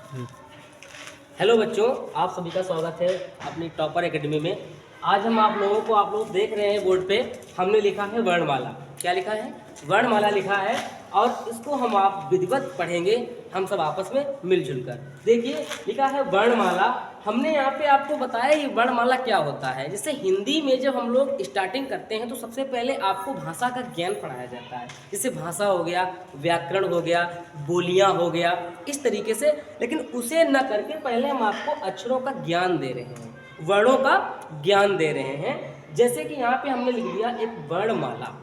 Hello बच्चों, आप सभी का स्वागत है अपनी टॉपर एकेडमी में। आज हम आप लोग देख रहे हैं बोर्ड पे, हमने लिखा है वर्णमाला। क्या लिखा है? वर्णमाला लिखा है। और इसको हम आप विधिवत पढ़ेंगे, हम सब आपस में मिलजुल कर। देखिए, लिखा है वर्णमाला। हमने यहाँ पे आपको बताया ये वर्णमाला क्या होता है। जैसे हिंदी में जब हम लोग स्टार्टिंग करते हैं तो सबसे पहले आपको भाषा का ज्ञान पढ़ाया जाता है। जैसे भाषा हो गया, व्याकरण हो गया, बोलियां हो गया, इस तरीके से। लेकिन उसे न करके पहले हम आपको अक्षरों का ज्ञान दे रहे हैं, वर्णों का ज्ञान दे रहे हैं। जैसे कि यहाँ पे हमने लिख दिया एक वर्णमाला,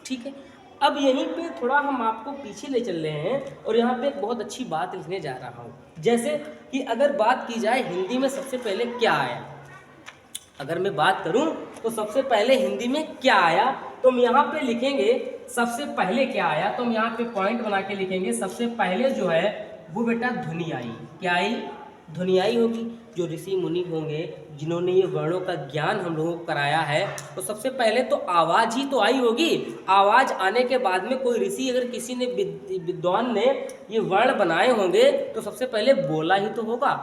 ठीक है। अब यहीं पे थोड़ा हम आपको पीछे ले चल रहे हैं और यहाँ पे एक बहुत अच्छी बात लिखने जा रहा हूँ। जैसे कि अगर बात की जाए हिंदी में सबसे पहले क्या आया, अगर मैं बात करूं तो सबसे पहले हिंदी में क्या आया, तो हम यहाँ पे लिखेंगे सबसे पहले क्या आया। तो हम यहाँ पे पॉइंट बना के लिखेंगे सबसे पहले जो है वो बेटा ध्वनि आई। क्या आई? ध्वनि आई होगी। जो ऋषि मुनि होंगे जिन्होंने ये वर्णों का ज्ञान हम लोगों को कराया है, तो सबसे पहले तो आवाज़ ही तो आई होगी। आवाज़ आने के बाद में कोई ऋषि, अगर किसी ने विद्वान ने ये वर्ण बनाए होंगे तो सबसे पहले बोला ही तो होगा।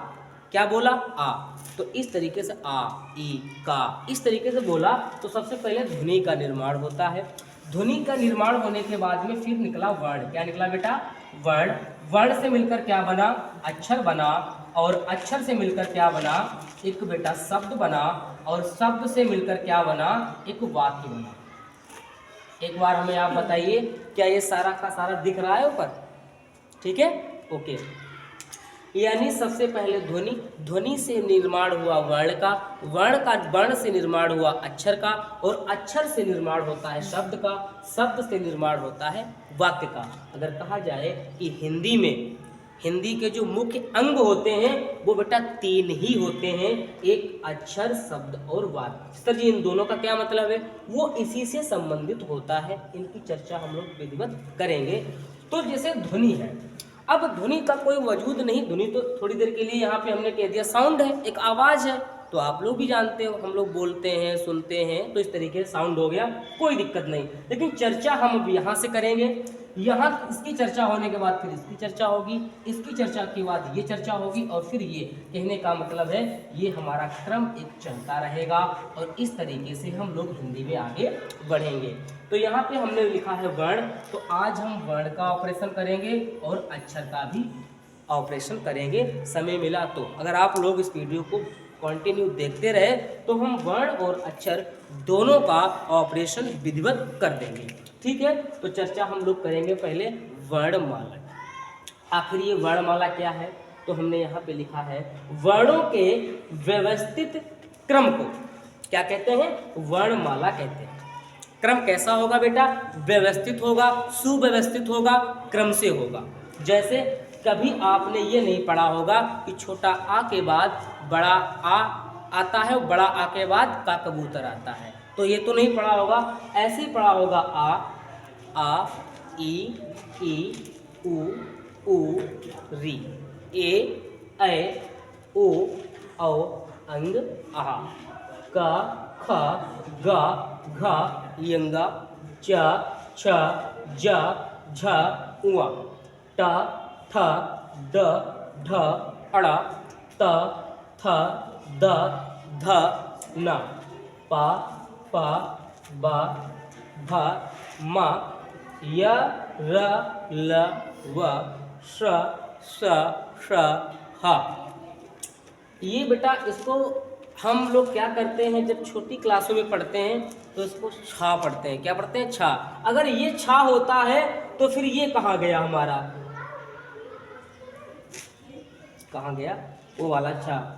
क्या बोला? आ। तो इस तरीके से आ, ई, का, इस तरीके से बोला तो सबसे पहले ध्वनि का निर्माण होता है। ध्वनि का निर्माण होने के बाद में फिर निकला वर्ण। क्या निकला बेटा? वर्ण। वर्ण से मिलकर क्या बना? अक्षर बना। और अक्षर से मिलकर क्या बना? एक बेटा शब्द बना। और शब्द से मिलकर क्या बना? एक वाक्य बना। एक बार हमें आप बताइए, क्या ये सारा का सारा दिख रहा है ऊपर? ठीक है, ओके। यानी सबसे पहले ध्वनि, ध्वनि से निर्माण हुआ वर्ण का, वर्ण से निर्माण हुआ अक्षर का, और अक्षर से निर्माण होता है शब्द का, शब्द से निर्माण होता है वाक्य का। अगर कहा जाए कि हिंदी में, हिंदी के जो मुख्य अंग होते हैं वो बेटा तीन ही होते हैं, एक अक्षर, शब्द और वाक्य। सर जी, इन दोनों का क्या मतलब है? वो इसी से संबंधित होता है। इनकी चर्चा हम लोग विधिवत करेंगे। तो जैसे ध्वनि है, अब ध्वनि का कोई वजूद नहीं। ध्वनि तो थोड़ी देर के लिए यहाँ पे हमने कह दिया साउंड है, एक आवाज़ है। तो आप लोग भी जानते हो, हम लोग बोलते हैं, सुनते हैं, तो इस तरीके से साउंड हो गया, कोई दिक्कत नहीं। लेकिन चर्चा हम अब यहाँ से करेंगे। यहाँ इसकी चर्चा होने के बाद फिर इसकी चर्चा होगी, इसकी चर्चा के बाद ये चर्चा होगी, और फिर ये। कहने का मतलब है ये हमारा क्रम एक चलता रहेगा और इस तरीके से हम लोग हिंदी में आगे बढ़ेंगे। तो यहाँ पे हमने लिखा है वर्ण, तो आज हम वर्ण का ऑपरेशन करेंगे और अक्षर का भी ऑपरेशन करेंगे, समय मिला तो। अगर आप लोग इस वीडियो को कंटिन्यू देखते रहे तो हम वर्ण और अक्षर दोनों का ऑपरेशन विधिवत कर देंगे, ठीक है। तो चर्चा हम लोग करेंगे पहले वर्णमाला। आखिर ये वर्णमाला क्या है? तो हमने यहाँ पे लिखा है वर्णों के व्यवस्थित क्रम को क्या कहते हैं? वर्णमाला कहते हैं। क्रम कैसा होगा बेटा? व्यवस्थित होगा, सुव्यवस्थित होगा, क्रम से होगा। जैसे कभी आपने ये नहीं पढ़ा होगा कि छोटा आ के बाद बड़ा आ आता है, बड़ा आ के बाद का कबूतर आता है, तो ये तो नहीं पढ़ा होगा। ऐसे ही पढ़ा होगा आ, ई, उ, री, ए, ऐ, ओ, औ, अंग, आ, क, ख, ग, घ, यंगा, च, छ, ज, झ, उआ, ट, ठ, ड, ढ, अड़, त, थ, द, ध, न, प, प, ब, भ, म, य, र, ल, व, श, स, ष, ह। ये बेटा इसको हम लोग क्या करते हैं, जब छोटी क्लासों में पढ़ते हैं तो इसको छा पढ़ते हैं। क्या पढ़ते हैं? छा। अगर ये छा होता है तो फिर ये कहाँ गया हमारा? कहाँ गया? वो वाला छा।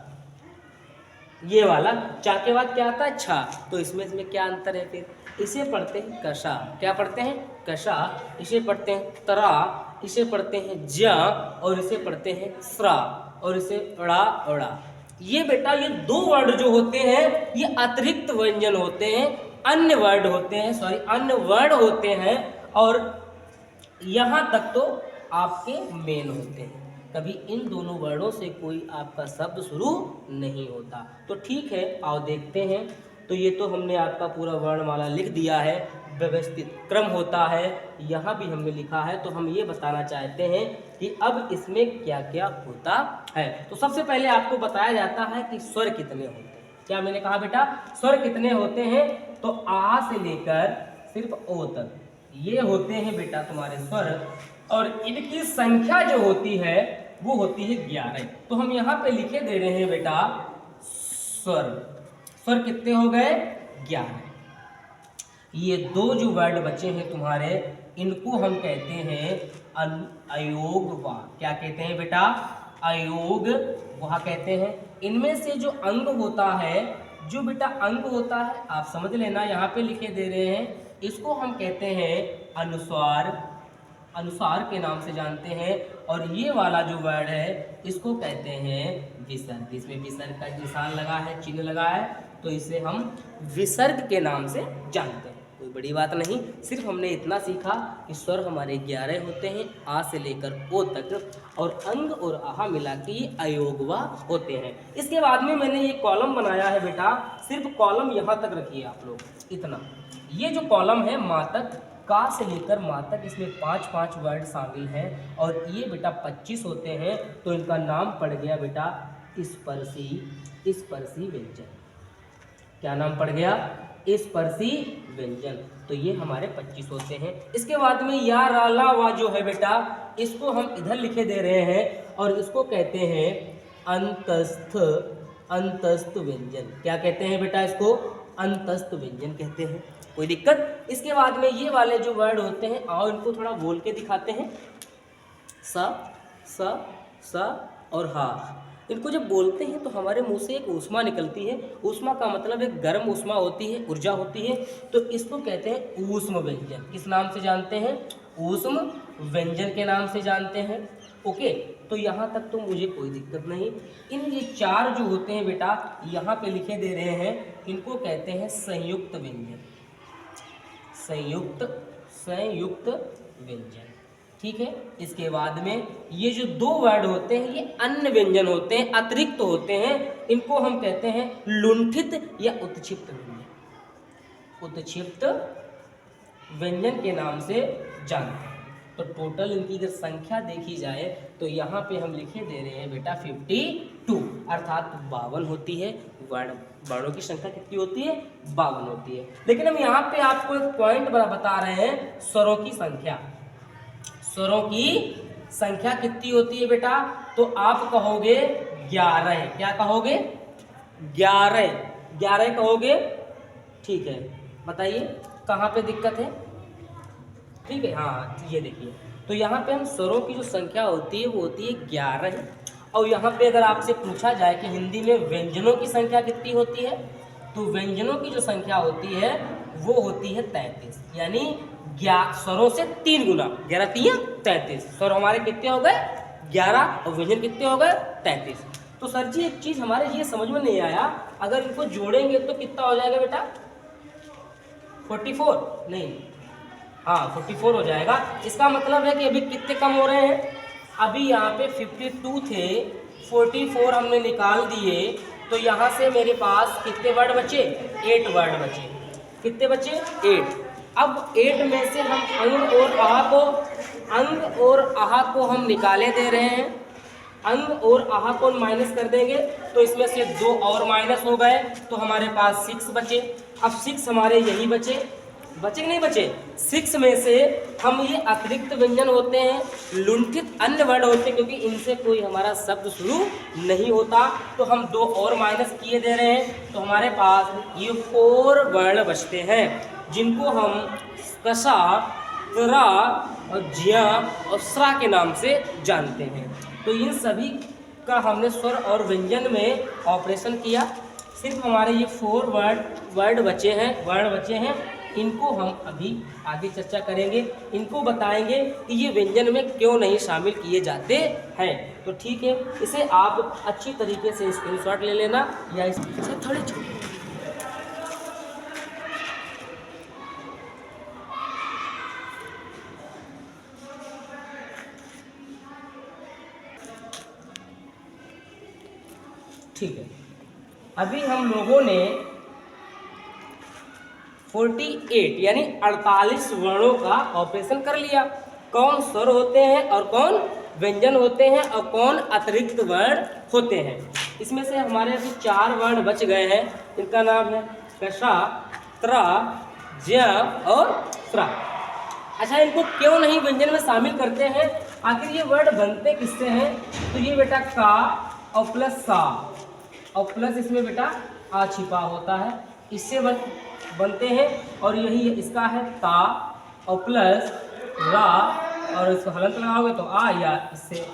ये वाला चा के बाद क्या आता है? छा। तो इसमें क्या अंतर है? फिर इसे पढ़ते हैं कषा। क्या पढ़ते हैं? कषा। इसे पढ़ते हैं तरा, इसे पढ़ते हैं ज्या, और इसे पढ़ते हैं स्रा, और इसे अड़ा, अड़ा। ये बेटा ये दो वर्ड जो होते हैं ये अतिरिक्त व्यंजन होते हैं, अन्य वर्ड होते हैं, अन्य वर्ड होते हैं, और यहाँ तक तो आपके मेन होते हैं। कभी इन दोनों वर्णों से कोई आपका शब्द शुरू नहीं होता। तो ठीक है, आओ देखते हैं। तो ये तो हमने आपका पूरा वर्णमाला लिख दिया है। व्यवस्थित क्रम होता है, यहाँ भी हमने लिखा है। तो हम ये बताना चाहते हैं कि अब इसमें क्या क्या होता है। तो सबसे पहले आपको बताया जाता है कि स्वर कितने होते हैं। क्या मैंने कहा बेटा, स्वर कितने होते हैं? तो आ से लेकर सिर्फ ओ तक ये होते हैं बेटा तुम्हारे स्वर, और इनकी संख्या जो होती है वो होती है 11। तो हम यहाँ पे लिखे दे रहे हैं बेटा स्वर। स्वर कितने हो गए? 11। ये दो जो वर्ड बचे हैं तुम्हारे, इनको हम कहते हैं अयोग वाह। क्या कहते हैं बेटा? अयोग वाह कहते हैं। इनमें से जो अंग होता है, जो बेटा अंग होता है, आप समझ लेना, यहाँ पे लिखे दे रहे हैं, इसको हम कहते हैं अनुस्वार। अनुसार के नाम से जानते हैं। और ये वाला जो वर्ड है इसको कहते हैं विसर्ग। इसमें विसर्ग का निशान लगा है, चिन्ह लगा है, तो इसे हम विसर्ग के नाम से जानते हैं। कोई बड़ी बात नहीं, सिर्फ हमने इतना सीखा कि स्वर हमारे 11 होते हैं, आ से लेकर ओ तक, और अंग और आहा मिला के ये अयोगवा होते हैं। इसके बाद में मैंने ये कॉलम बनाया है बेटा, सिर्फ कॉलम यहाँ तक रखिए आप लोग, इतना। ये जो कॉलम है मा तक, का से लेकर मा तक, इसमें 5-5 वर्ड शामिल हैं, और ये बेटा 25 होते हैं। तो इनका नाम पड़ गया बेटा स्पर्शी, स्पर्शी व्यंजन। क्या नाम पड़ गया? स्पर्शी व्यंजन। तो ये हमारे 25 होते हैं। इसके बाद में या रा ला वा जो है बेटा, इसको हम इधर लिखे दे रहे हैं, और इसको कहते हैं अंतस्थ, अंतस्थ व्यंजन। क्या कहते हैं बेटा? इसको अंतस्थ व्यंजन कहते हैं। कोई दिक्कत? इसके बाद में ये वाले जो वर्ड होते हैं, आओ इनको थोड़ा बोल के दिखाते हैं। स, स, स और हा। इनको जब बोलते हैं तो हमारे मुंह से एक ऊष्मा निकलती है। ऊष्मा का मतलब एक गर्म ऊष्मा होती है, ऊर्जा होती है। तो इसको कहते हैं ऊष्म व्यंजन। किस नाम से जानते हैं? ऊष्म व्यंजन के नाम से जानते हैं। ओके, तो यहाँ तक तो मुझे कोई दिक्कत नहीं। इन ये 4 जो होते हैं बेटा, यहाँ पे लिखे दे रहे हैं, इनको कहते हैं संयुक्त व्यंजन। संयुक्त, संयुक्त व्यंजन। ठीक है। इसके बाद में ये जो 2 वर्ड होते हैं, ये अन्य व्यंजन होते हैं, अतिरिक्त होते हैं। इनको हम कहते हैं लुंठित या उत्क्षिप्त व्यंजन। उत्क्षिप्त व्यंजन के नाम से जानते हैं। तो टोटल इनकी अगर संख्या देखी जाए तो यहाँ पे हम लिखे दे रहे हैं बेटा 52, अर्थात 52 होती है। वर्णों की संख्या कितनी होती है? 52 होती है। लेकिन हम यहाँ पे आपको एक पॉइंट बता रहे हैं, स्वरों की संख्या। स्वरों की संख्या कितनी होती है बेटा? तो आप कहोगे 11। क्या कहोगे? 11, 11 कहोगे। ठीक है, बताइए कहाँ पे दिक्कत है? ठीक है, हाँ ये देखिए, तो यहाँ पे हम स्वरों की जो संख्या होती है वो होती है 11। और यहाँ पे अगर आपसे पूछा जाए कि हिंदी में व्यंजनों की संख्या कितनी होती है, तो व्यंजनों की जो संख्या होती है वो होती है 33। यानी स्वरों से 3 गुना, 11 3 33। स्वर हमारे कितने हो गए? 11, और व्यंजन कितने हो गए? 33। तो सर जी एक चीज़ हमारे ये समझ में नहीं आया, अगर इनको जोड़ेंगे तो कितना हो जाएगा बेटा? 44? नहीं, हाँ 44 हो जाएगा। इसका मतलब है कि अभी कितने कम हो रहे हैं? अभी यहाँ पे 52 थे, 44 हमने निकाल दिए, तो यहाँ से मेरे पास कितने वर्ड बचे? 8 वर्ड बचे। कितने बचे? 8। अब 8 में से हम अंग और आहा को हम निकाले दे रहे हैं। अंग और आहा को माइनस कर देंगे तो इसमें से 2 और माइनस हो गए, तो हमारे पास 6 बचे। अब 6 हमारे यही बचे कि नहीं बचे? 6 में से हम ये अतिरिक्त व्यंजन होते हैं, लुंठित अन्य वर्ड होते हैं, क्योंकि इनसे कोई हमारा शब्द शुरू नहीं होता, तो हम 2 और माइनस किए दे रहे हैं। तो हमारे पास ये 4 वर्ण बचते हैं, जिनको हम कसा, त्रा और ज्या और स्रा के नाम से जानते हैं। तो इन सभी का हमने स्वर और व्यंजन में ऑपरेशन किया। सिर्फ हमारे ये 4 वर्ड बचे हैं, वर्ण बचे हैं। इनको हम अभी आगे चर्चा करेंगे, इनको बताएंगे कि ये व्यंजन में क्यों नहीं शामिल किए जाते हैं। तो ठीक है, इसे आप अच्छी तरीके से स्क्रीनशॉट ले लेना, या इसे थोड़ी छोटी। ठीक है, अभी हम लोगों ने 48 यानी 48 वर्णों का ऑपरेशन कर लिया। कौन स्वर होते हैं और कौन व्यंजन होते हैं और कौन अतिरिक्त वर्ण होते हैं। इसमें से हमारे अभी 4 वर्ण बच गए हैं। इनका नाम है कषा, त्रा, ज्या और त्रा। अच्छा, इनको क्यों नहीं व्यंजन में शामिल करते हैं? आखिर ये वर्ड बनते किससे हैं? तो ये बेटा का और प्लस सा और प्लस इसमें बेटा आ छिपा होता है, इससे बनते हैं। और यही इसका है ता और प्लस रा, और इसको हलंत लगाओगे तो आ या, इससे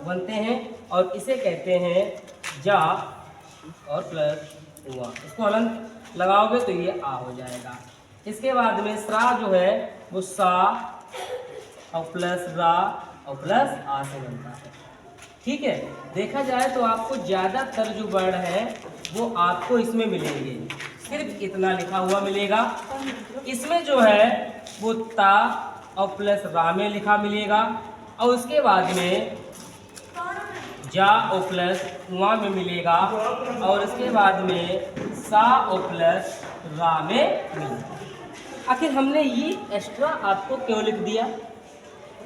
बनते हैं। और इसे कहते हैं जा और प्लस हुआ, इसको हलंत लगाओगे तो ये आ हो जाएगा। इसके बाद में स्रा जो है वो सा और प्लस रा और प्लस आ से बनता है। ठीक है, देखा जाए तो आपको ज़्यादातर जो वर्ण है वो आपको इसमें मिलेंगे, सिर्फ इतना लिखा हुआ मिलेगा। इसमें जो है वो ता और प्लस रा में लिखा मिलेगा, और उसके बाद में जा और प्लस उआ में मिलेगा, और उसके बाद में सा और प्लस रा में मिलेगा। आखिर हमने ये एक्स्ट्रा आपको क्यों लिख दिया?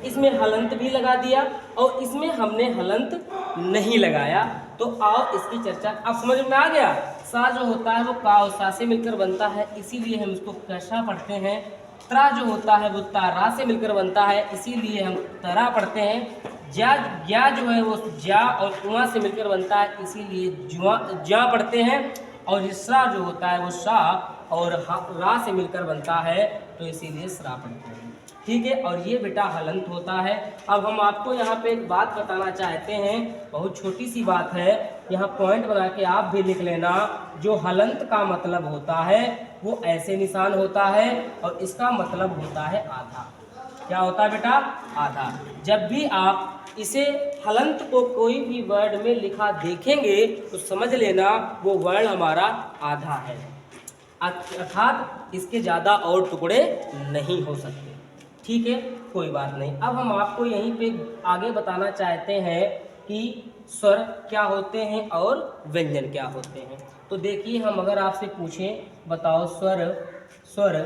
इसमें हलंत भी लगा दिया और इसमें हमने हलंत नहीं लगाया। तो आओ इसकी चर्चा, अब समझ में आ गया। सा जो होता है वो का और सा से मिलकर बनता है, इसीलिए हम इसको कषा पढ़ते हैं। त्रा जो होता है वो तारा से मिलकर बनता है, इसीलिए हम तरा पढ़ते हैं। ज्या जो है वो ज्या और कुआं से मिलकर बनता है, इसीलिए ज्या पढ़ते हैं। और इसरा जो होता है वो सा और रा से मिलकर बनता है, तो इसीलिए सरा पढ़ते हैं। ठीक है, और ये बेटा हलंत होता है। अब हम आपको यहाँ पे एक बात बताना चाहते हैं, बहुत छोटी सी बात है, यहाँ पॉइंट बना के आप भी लिख लेना। जो हलंत का मतलब होता है वो ऐसे निशान होता है, और इसका मतलब होता है आधा। क्या होता है बेटा? आधा। जब भी आप इसे हलंत को कोई भी वर्ड में लिखा देखेंगे तो समझ लेना वो वर्ण हमारा आधा है, अर्थात इसके ज़्यादा और टुकड़े नहीं हो सकते। ठीक है, कोई बात नहीं। अब हम आपको यहीं पे आगे बताना चाहते हैं कि स्वर क्या होते हैं और व्यंजन क्या होते हैं। तो देखिए, हम अगर आपसे पूछें बताओ स्वर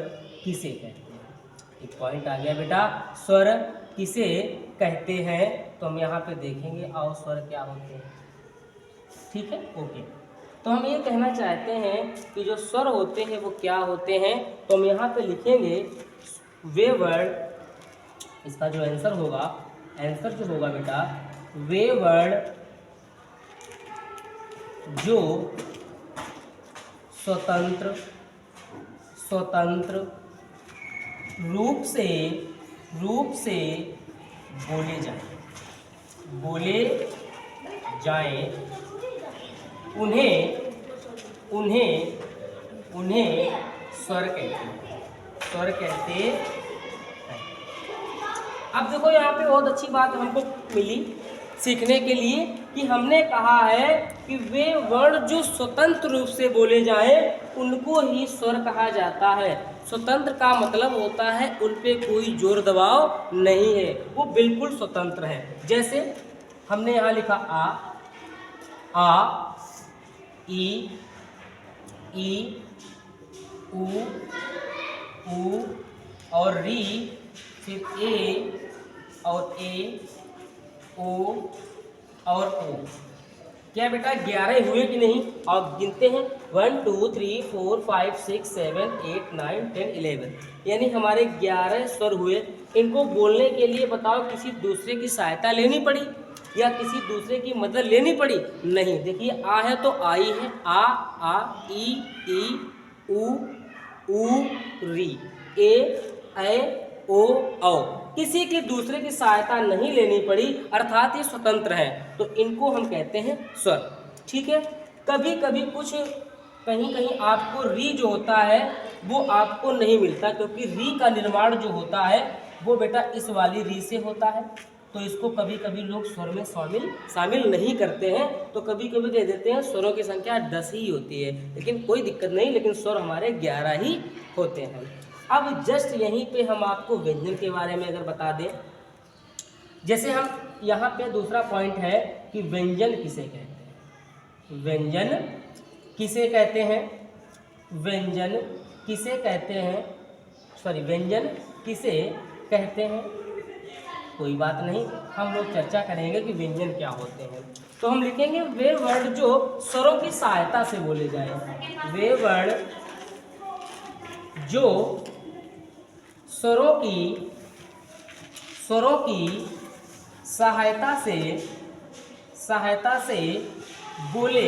किसे कहते हैं, एक पॉइंट आ गया बेटा, स्वर किसे कहते हैं, तो हम यहाँ पे देखेंगे आओ स्वर क्या होते हैं। ठीक है, ओके। तो हम ये कहना चाहते हैं कि जो स्वर होते हैं वो क्या होते हैं, तो हम यहाँ पे लिखेंगे वे वर्ड, इसका जो आंसर होगा, आंसर जो होगा बेटा, वे वर्ड जो स्वतंत्र रूप से बोले जाएं, उन्हें स्वर कहते हैं। अब देखो, यहाँ पे बहुत अच्छी बात हमको मिली सीखने के लिए कि हमने कहा है कि वे वर्ण जो स्वतंत्र रूप से बोले जाएं उनको ही स्वर कहा जाता है। स्वतंत्र का मतलब होता है उन पे कोई जोर दबाव नहीं है, वो बिल्कुल स्वतंत्र है। जैसे हमने यहाँ लिखा आ, ई, ऊ और री, फिर ए ओ और ओ। क्या बेटा 11 हुए कि नहीं? आप गिनते हैं 1 2 3 4 5 6 7 8 9 10 11, यानी हमारे 11 स्वर हुए। इनको बोलने के लिए बताओ किसी दूसरे की सहायता लेनी पड़ी या किसी दूसरे की मदद लेनी पड़ी? नहीं। देखिए, आ है तो आई है, आ ई ऊ री, ए ओ किसी की दूसरे की सहायता नहीं लेनी पड़ी, अर्थात ये स्वतंत्र है, तो इनको हम कहते हैं स्वर। ठीक है, कभी कभी कुछ कहीं आपको री जो होता है वो आपको नहीं मिलता, क्योंकि री का निर्माण जो होता है वो बेटा इस वाली री से होता है, तो इसको कभी कभी लोग स्वर में शामिल नहीं करते हैं, तो कभी कभी कह देते हैं स्वरों की संख्या 10 ही होती है, लेकिन कोई दिक्कत नहीं, लेकिन स्वर हमारे 11 ही होते हैं। अब जस्ट यहीं पे हम आपको व्यंजन के बारे में अगर बता दें, जैसे हम यहाँ पे दूसरा पॉइंट है कि व्यंजन किसे कहते हैं। व्यंजन किसे कहते हैं? व्यंजन किसे कहते हैं, सॉरी व्यंजन किसे कहते हैं। कोई बात नहीं, हम लोग चर्चा करेंगे कि व्यंजन क्या होते हैं। तो हम लिखेंगे वे वर्ण जो स्वरों की सहायता से बोले जाए। वे वर्ण जो स्वरों की सहायता से बोले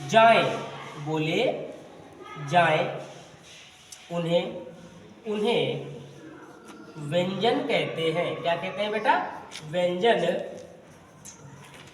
जाएं, उन्हें व्यंजन कहते हैं। क्या कहते हैं बेटा? व्यंजन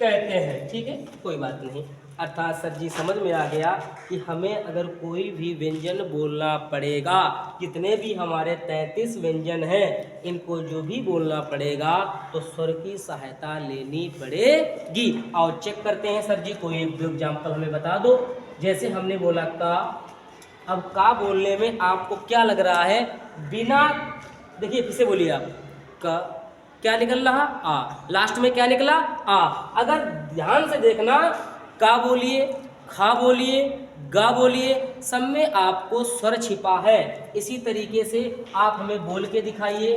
कहते हैं। ठीक है, कोई बात नहीं। अर्थात सर जी समझ में आ गया कि हमें अगर कोई भी व्यंजन बोलना पड़ेगा, जितने भी हमारे 33 व्यंजन हैं, इनको जो भी बोलना पड़ेगा तो स्वर की सहायता लेनी पड़ेगी। और चेक करते हैं सर जी, कोई एक एग्जाम्पल हमें बता दो। जैसे हमने बोला का, अब का बोलने में आपको क्या लग रहा है? बिना, देखिए फिर से बोलिए आप, का क्या निकल रहा? आ। लास्ट में क्या निकला? आ। अगर ध्यान से देखना, का बोलिए, खा बोलिए, गा बोलिए, सब में आपको स्वर छिपा है। इसी तरीके से आप हमें बोल के दिखाइए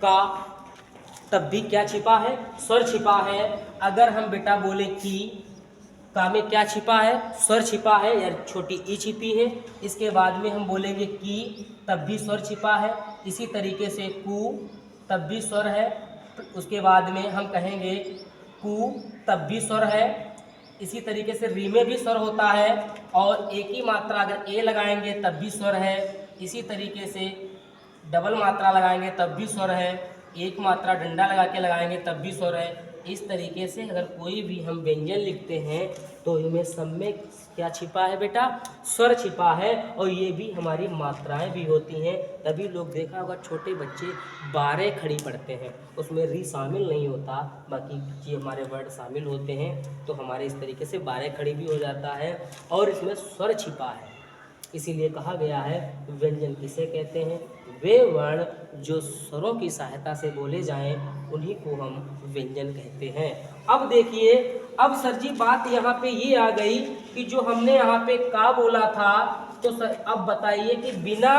का, तब भी क्या छिपा है? स्वर छिपा है। अगर हम बेटा बोले की, का में क्या छिपा है? स्वर छिपा है, या छोटी ई छिपी है। इसके बाद में हम बोलेंगे की, तब भी स्वर छिपा है। इसी तरीके से कु, तब भी स्वर है। उसके बाद में हम कहेंगे कु, तब भी स्वर है। इसी तरीके से री में भी स्वर होता है, और एक ही मात्रा अगर ए लगाएंगे तब भी स्वर है। इसी तरीके से डबल मात्रा लगाएंगे तब भी स्वर है। एक मात्रा डंडा लगा के लगाएंगे तब भी स्वर है। इस तरीके से अगर कोई भी हम व्यंजन लिखते हैं तो इनमें सब में क्या छिपा है बेटा? स्वर छिपा है। और ये भी हमारी मात्राएं भी होती हैं। तभी लोग देखा होगा छोटे बच्चे 12 खड़ी पढ़ते हैं, उसमें री शामिल नहीं होता, बाकी ये हमारे वर्ड शामिल होते हैं। तो हमारे इस तरीके से 12 खड़ी भी हो जाता है, और इसमें स्वर छिपा है। इसीलिए कहा गया है व्यंजन किसे कहते हैं? वे वर्ण जो स्वरों की सहायता से बोले जाएं, उन्हीं को हम व्यंजन कहते हैं। अब देखिए, अब सर जी बात यहाँ पे ये आ गई कि जो हमने यहाँ पे का बोला था, तो सर अब बताइए कि बिना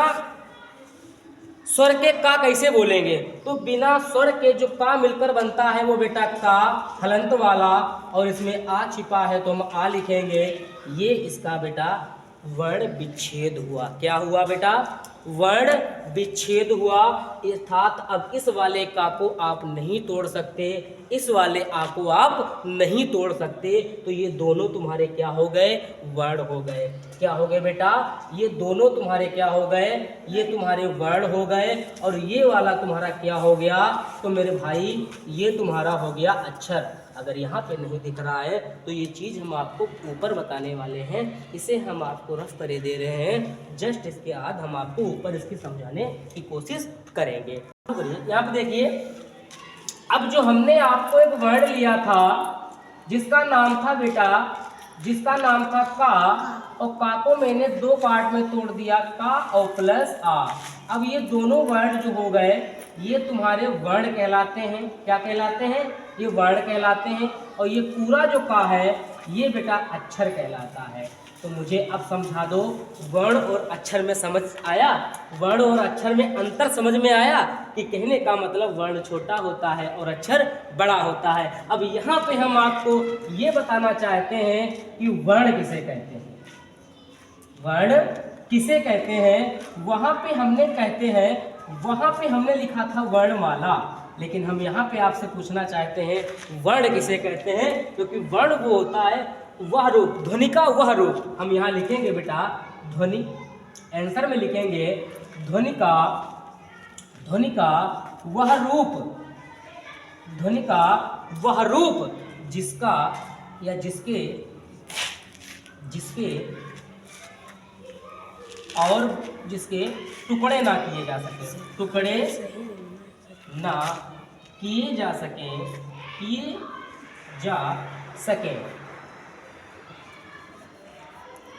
स्वर के का कैसे बोलेंगे? तो बिना स्वर के जो का मिलकर बनता है वो बेटा का हलंत वाला, और इसमें आ छिपा है तो हम आ लिखेंगे। ये इसका बेटा वर्ण विच्छेद हुआ। क्या हुआ बेटा? वर्ण विच्छेद हुआ। अर्थात अब इस वाले का को आप नहीं तोड़ सकते, इस वाले आ को आप नहीं तोड़ सकते। तो ये दोनों तुम्हारे क्या हो गए? वर्ण हो गए। क्या हो गए बेटा? ये दोनों तुम्हारे क्या हो गए? ये तुम्हारे वर्ण हो गए। और ये वाला तुम्हारा क्या हो गया? तो मेरे भाई ये तुम्हारा हो गया अक्षर। अगर यहाँ पे नहीं दिख रहा है तो ये चीज़ हम आपको ऊपर बताने वाले हैं। इसे हम आपको रफ करे दे रहे हैं, जस्ट इसके बाद हम आपको ऊपर इसकी समझाने की कोशिश करेंगे। यहाँ पे देखिए, अब जो हमने आपको एक वर्ड लिया था जिसका नाम था बेटा, जिसका नाम था का, और का को मैंने 2 पार्ट में तोड़ दिया, का और प्लस आ। अब ये दोनों वर्ड जो हो गए ये तुम्हारे वर्ण कहलाते हैं। क्या कहलाते हैं? ये वर्ण कहलाते हैं। और ये पूरा जो का है ये बेटा अक्षर कहलाता है। तो मुझे अब समझा दो, वर्ण और अक्षर में समझ आया? वर्ण और अक्षर में अंतर समझ में आया? कि कहने का मतलब वर्ण छोटा होता है और अक्षर बड़ा होता है। अब यहाँ पे हम आपको ये बताना चाहते हैं कि वर्ण किसे कहते हैं। वर्ण किसे कहते हैं? वहाँ पे हमने कहते हैं, वहाँ पे हमने लिखा था वर्णमाला, लेकिन हम यहाँ पे आपसे पूछना चाहते हैं वर्ण किसे कहते हैं? क्योंकि वर्ण वो होता है वह रूप, ध्वनि का वह रूप। हम यहाँ लिखेंगे बेटा ध्वनि, आंसर में लिखेंगे ध्वनि का वह रूप, ध्वनि का वह रूप जिसका या जिसके और जिसके टुकड़े ना किए जा सके, टुकड़े ना किए जा सके,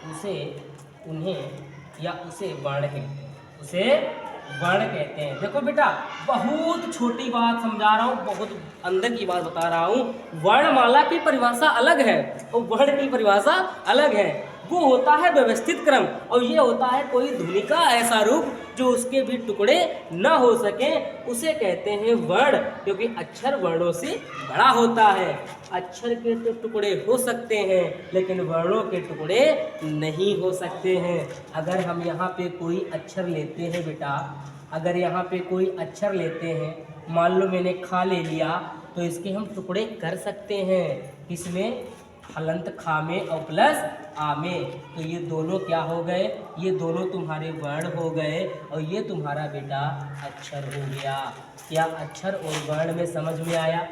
उसे उन्हें या उसे वर्ण कहते हैं, उसे वर्ण कहते हैं। देखो बेटा बहुत छोटी बात समझा रहा हूँ, बहुत अंदर की बात बता रहा हूँ। वर्णमाला की परिभाषा अलग है और वर्ण की परिभाषा अलग है। वो होता है व्यवस्थित क्रम, और ये होता है कोई ध्वनि का ऐसा रूप जो उसके भी टुकड़े न हो सके, उसे कहते हैं वर्ण। क्योंकि अक्षर वर्णों से बड़ा होता है। अक्षर के तो टुकड़े हो सकते हैं लेकिन वर्णों के टुकड़े नहीं हो सकते हैं। अगर हम यहाँ पे कोई अक्षर लेते हैं बेटा, अगर यहाँ पे कोई अक्षर लेते हैं, मान लो मैंने खा ले लिया, तो इसके हम टुकड़े कर सकते हैं। किसमें? हलंत खा में और प्लस आ में। तो ये दोनों क्या हो गए? ये दोनों तुम्हारे वर्ण हो गए और ये तुम्हारा बेटा अक्षर हो गया। क्या अक्षर और वर्ण में समझ में आया?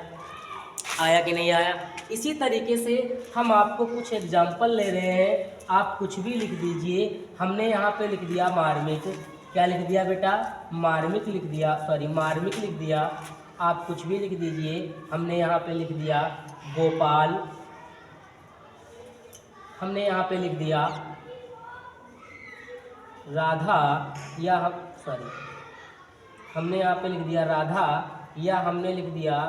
आया कि नहीं आया? इसी तरीके से हम आपको कुछ एग्जाम्पल ले रहे हैं, आप कुछ भी लिख दीजिए। हमने यहाँ पे लिख दिया मार्मिक। क्या लिख दिया बेटा? मार्मिक लिख दिया, सॉरी मार्मिक लिख दिया। आप कुछ भी लिख दीजिए। हमने यहाँ पे लिख दिया गोपाल, हमने यहाँ पे लिख दिया राधा, या हमने यहाँ पे लिख दिया राधा, या हमने लिख दिया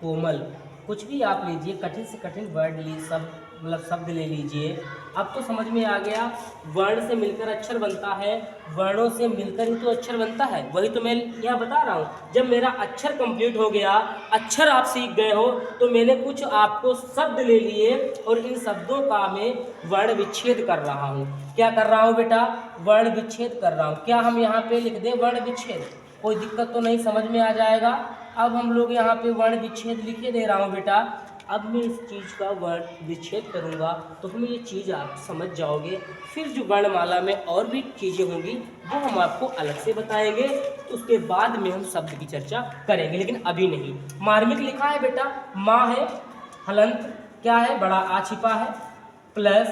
कोमल। कुछ भी आप लीजिए, कठिन से कठिन वर्ड सब मतलब शब्द ले लीजिए। अब तो समझ में आ गया, वर्ण से मिलकर अक्षर बनता है, वर्णों से मिलकर ही तो अक्षर बनता है। वही तो मैं यहाँ बता रहा हूँ। जब मेरा अक्षर कंप्लीट हो गया, अक्षर आप सीख गए हो, तो मैंने कुछ आपको शब्द ले लिए और इन शब्दों का मैं वर्ण विच्छेद कर रहा हूँ। क्या कर रहा हूँ बेटा? वर्ण विच्छेद कर रहा हूँ। क्या हम यहाँ पे लिख दें वर्ण विच्छेद? कोई दिक्कत तो नहीं, समझ में आ जाएगा। अब हम लोग यहाँ पे वर्ण विच्छेद लिखे दे रहा हूँ बेटा। अब मैं इस चीज़ का वर्ण विच्छेद करूँगा तो हमें ये चीज़ आप समझ जाओगे। फिर जो वर्णमाला में और भी चीज़ें होंगी वो हम आपको अलग से बताएंगे, उसके बाद में हम शब्द की चर्चा करेंगे, लेकिन अभी नहीं। मार्मिक लिखा है बेटा, माँ है, हलंत क्या है? बड़ा आ छिपा है, प्लस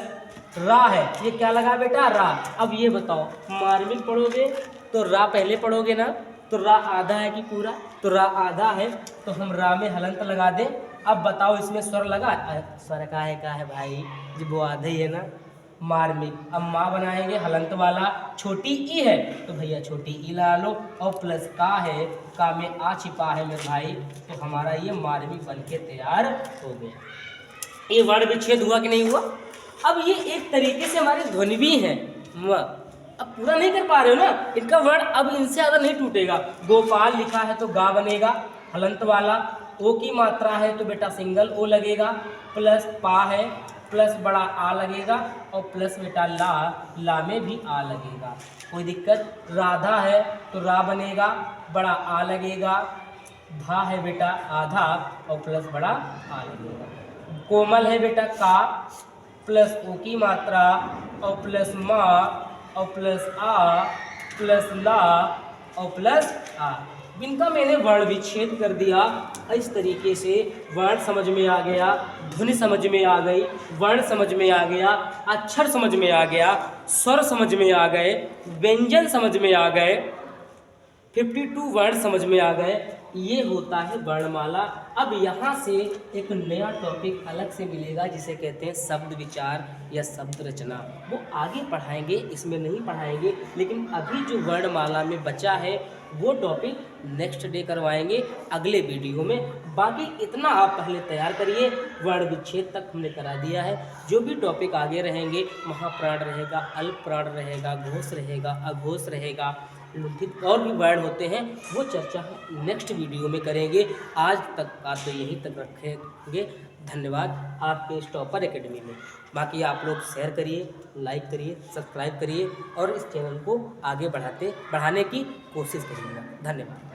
रा है। ये क्या लगा बेटा? रा। अब ये बताओ, मार्मिक पढ़ोगे तो रा पहले पढ़ोगे ना, तो रा आधा है कि पूरा? तो रा आधा है, तो हम रा में हलंत लगा दें। अब बताओ इसमें स्वर लगा? स्वर का है भाई, जब वो आधा ही है ना। मार्मिक। अब माँ बनाएंगे हलंत वाला, छोटी ई है तो भैया छोटी ई ला लो, और प्लस का है, का में आ छिपा है मेरे भाई, तो हमारा ये मार्मिक बन के तैयार हो गया। ये वर्ण विच्छेद हुआ कि नहीं हुआ? अब ये एक तरीके से हमारे ध्वनि भी हैं। अब पूरा नहीं कर पा रहे हो ना, इनका वर्ण अब इनसे ज़्यादा नहीं टूटेगा। गोपाल लिखा है तो गा बनेगा हलंत वाला, ओ की मात्रा है तो बेटा सिंगल ओ लगेगा, प्लस पा है, प्लस बड़ा आ लगेगा, और प्लस बेटा ला में भी आ लगेगा। कोई दिक्कत? राधा है तो रा बनेगा, बड़ा आ लगेगा, भा है बेटा आधा, और प्लस बड़ा आ लगेगा। कोमल है बेटा का, प्लस ओ की मात्रा, और प्लस माँ, और प्लस आ, प्लस ला, और प्लस आ। इनका मैंने वर्ण विच्छेद कर दिया। इस तरीके से वर्ण समझ में आ गया, ध्वनि समझ में आ गई, वर्ण समझ में आ गया, अक्षर समझ में आ गया, स्वर समझ में आ गए, व्यंजन समझ में आ गए, 52 वर्ण समझ में आ गए। ये होता है वर्णमाला। अब यहाँ से एक नया टॉपिक अलग से मिलेगा जिसे कहते हैं शब्द विचार या शब्द रचना। वो आगे पढ़ाएंगे, इसमें नहीं पढ़ाएंगे, लेकिन अभी जो वर्णमाला में बचा है वो टॉपिक नेक्स्ट डे करवाएंगे अगले वीडियो में। बाकी इतना आप पहले तैयार करिए। वर्ण विच्छेद तक हमने करा दिया है। जो भी टॉपिक आगे रहेंगे, महाप्राण रहेगा, अल्प प्राण रहेगा, घोष रहेगा, अघोष रहेगा, लुंठित और भी वर्ड होते हैं, वो चर्चा हम नेक्स्ट वीडियो में करेंगे। आज तक का तो यहीं तक रखेंगे। धन्यवाद आपके इस टॉपर एकेडमी में। बाकी आप लोग शेयर करिए, लाइक करिए, सब्सक्राइब करिए और इस चैनल को आगे बढ़ाने की कोशिश करिएगा। धन्यवाद।